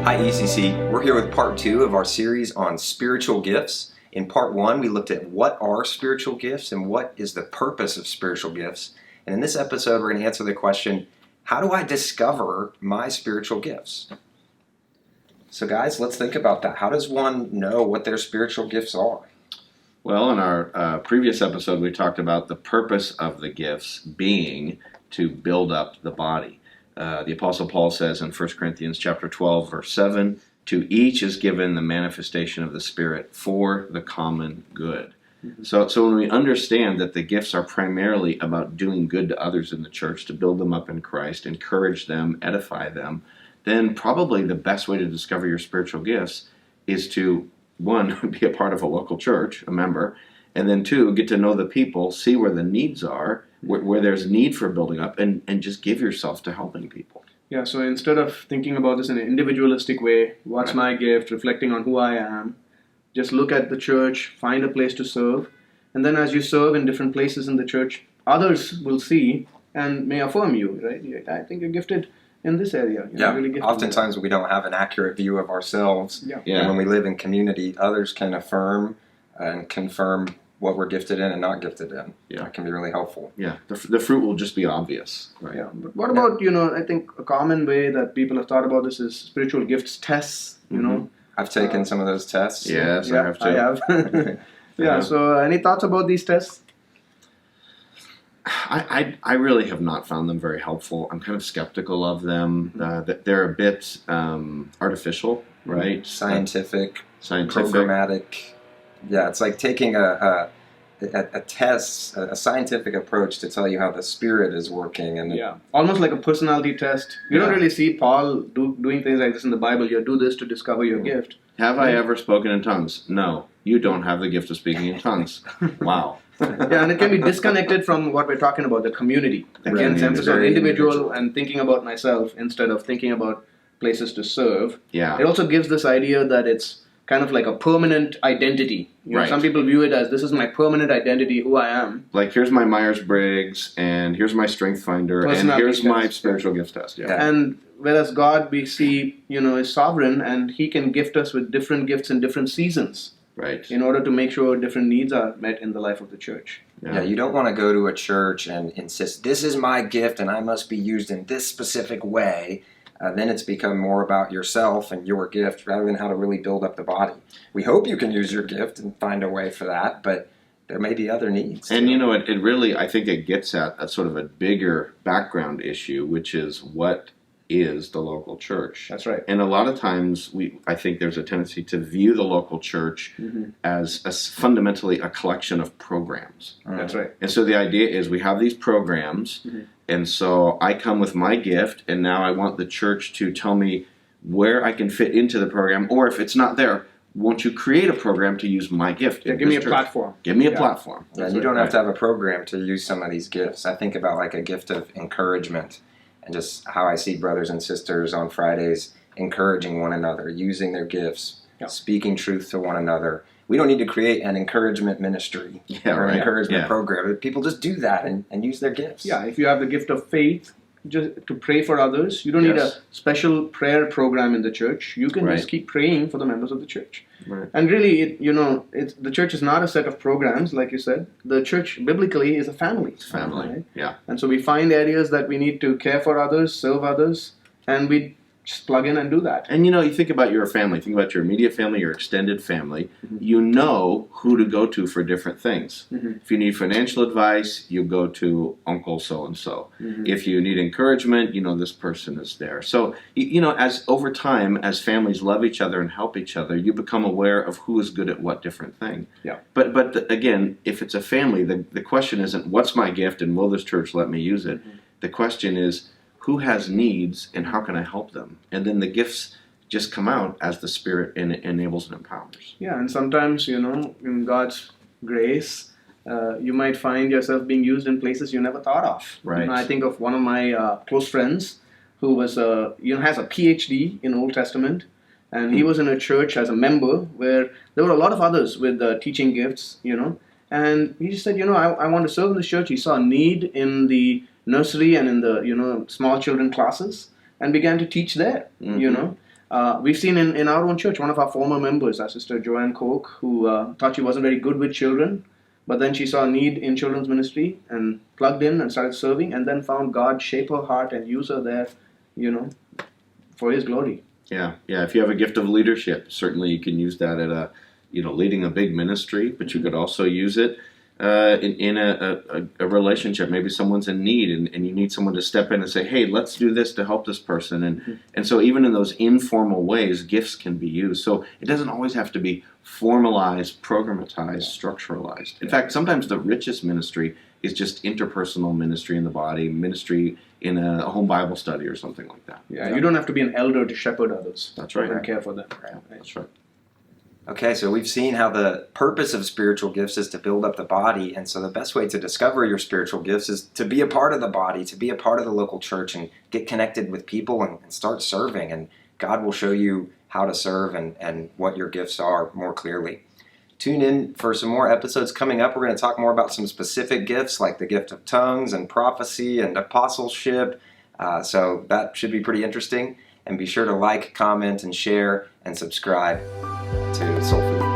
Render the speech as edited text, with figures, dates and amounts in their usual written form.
Hi ECC, we're here with part 2 of our series on spiritual gifts. In part 1 we looked at what are spiritual gifts and what is the purpose of spiritual gifts. And in this episode we're going to answer the question, how do I discover my spiritual gifts? So guys, let's think about that. How does one know what their spiritual gifts are? Well, in our previous episode we talked about the purpose of the gifts being to build up the body. The Apostle Paul says in 1 Corinthians chapter 12, verse 7, to each is given the manifestation of the Spirit for the common good. Mm-hmm. So when we understand that the gifts are primarily about doing good to others in the church, to build them up in Christ, encourage them, edify them, then probably the best way to discover your spiritual gifts is to, one, be a part of a local church, a member, and then two, get to know the people, see where the needs are, where there's need for building up, and just give yourself to helping people. Yeah, so instead of thinking about this in an individualistic way, what's my gift, reflecting on who I am, just look at the church, find a place to serve, and then as you serve in different places in the church, others will see and may affirm you, right? I think you're gifted in this area. You're really gifted. Oftentimes we don't have an accurate view of ourselves. Yeah. And when we live in community, others can affirm and confirm what we're gifted in and not gifted in. Yeah. That can be really helpful. Yeah, the fruit will just be obvious. Right? Yeah, but what about, I think a common way that people have thought about this is spiritual gifts tests, know. I've taken some of those tests. Yes, I have too. I have. Yeah, so any thoughts about these tests? I really have not found them very helpful. I'm kind of skeptical of them. They're a bit artificial, right? Scientific. Programmatic. Yeah, it's like taking a test, a scientific approach to tell you how the Spirit is working. And almost like a personality test. You don't really see Paul doing things like this in the Bible. You do this to discover your gift. Have I ever spoken in tongues? No. You don't have the gift of speaking in tongues. Wow. Yeah, and it can be disconnected from what we're talking about, the community. Again, it's emphasis on individual and thinking about myself instead of thinking about places to serve. Yeah. It also gives this idea that it's kind of like a permanent identity. Right. Some people view it as, this is my permanent identity, who I am. Like, here's my Myers-Briggs, and here's my Strength Finder, and here's my spiritual gift test. Yeah. And whereas God, we see, is sovereign, and He can gift us with different gifts in different seasons. Right. In order to make sure different needs are met in the life of the church. Yeah, you don't want to go to a church and insist, this is my gift, and I must be used in this specific way. Then it's become more about yourself and your gift rather than how to really build up the body. We hope you can use your gift and find a way for that, but there may be other needs. And it really, I think it gets at a sort of a bigger background issue, which is what is the local church. That's right. And a lot of times I think there's a tendency to view the local church as fundamentally a collection of programs. That's right. And so the idea is we have these programs, and so I come with my gift, and now I want the church to tell me where I can fit into the program, or if it's not there, won't you create a program to use my gift? Yeah, give me a platform. Give me a platform. Yeah, and you don't have to have a program to use some of these gifts. I think about like a gift of encouragement and just how I see brothers and sisters on Fridays encouraging one another, using their gifts, speaking truth to one another. We don't need to create an encouragement ministry or an encouragement program. People just do that and use their gifts. Yeah, if you have the gift of faith, just to pray for others, you don't need a special prayer program in the church. You can just keep praying for the members of the church. Right. And really, the church is not a set of programs, like you said. The church, biblically, is a family. It's family, right? Yeah. And so we find areas that we need to care for others, serve others, and we just plug in and do that. And you think about your family, think about your immediate family, your extended family. You know who to go to for different things. If you need financial advice, you go to Uncle so-and-so. If you need encouragement, this person is there. So, as over time, as families love each other and help each other, you become aware of who is good at what different thing. Yeah. But again, if it's a family, the question isn't, what's my gift and will this church let me use it? The question is, who has needs and how can I help them? And then the gifts just come out as the Spirit enables and empowers. Yeah, and sometimes, in God's grace, you might find yourself being used in places you never thought of. Right. I think of one of my close friends who was, has a PhD in Old Testament, and he was in a church as a member where there were a lot of others with teaching gifts, and he just said, I want to serve in this church. He saw a need in the nursery and in the small children classes and began to teach there. We've seen in our own church, one of our former members, our sister Joanne Koch, who thought she wasn't very good with children, but then she saw a need in children's ministry and plugged in and started serving, and then found God shape her heart and use her there, for His glory. Yeah. If you have a gift of leadership, certainly you can use that at leading a big ministry, but you could also use it in a relationship. Maybe someone's in need, and you need someone to step in and say, "Hey, let's do this to help this person." And so even in those informal ways, gifts can be used. So it doesn't always have to be formalized, programmatized, structuralized. In fact, sometimes the richest ministry is just interpersonal ministry in the body, ministry in a home Bible study or something like that. Yeah, you don't have to be an elder to shepherd others. That's right. And care for them. That's right. Okay, so we've seen how the purpose of spiritual gifts is to build up the body, and so the best way to discover your spiritual gifts is to be a part of the body, to be a part of the local church, and get connected with people and start serving, and God will show you how to serve and what your gifts are more clearly. Tune in for some more episodes coming up. We're going to talk more about some specific gifts like the gift of tongues and prophecy and apostleship, so that should be pretty interesting. And be sure to like, comment, and share, and subscribe to Soul Food.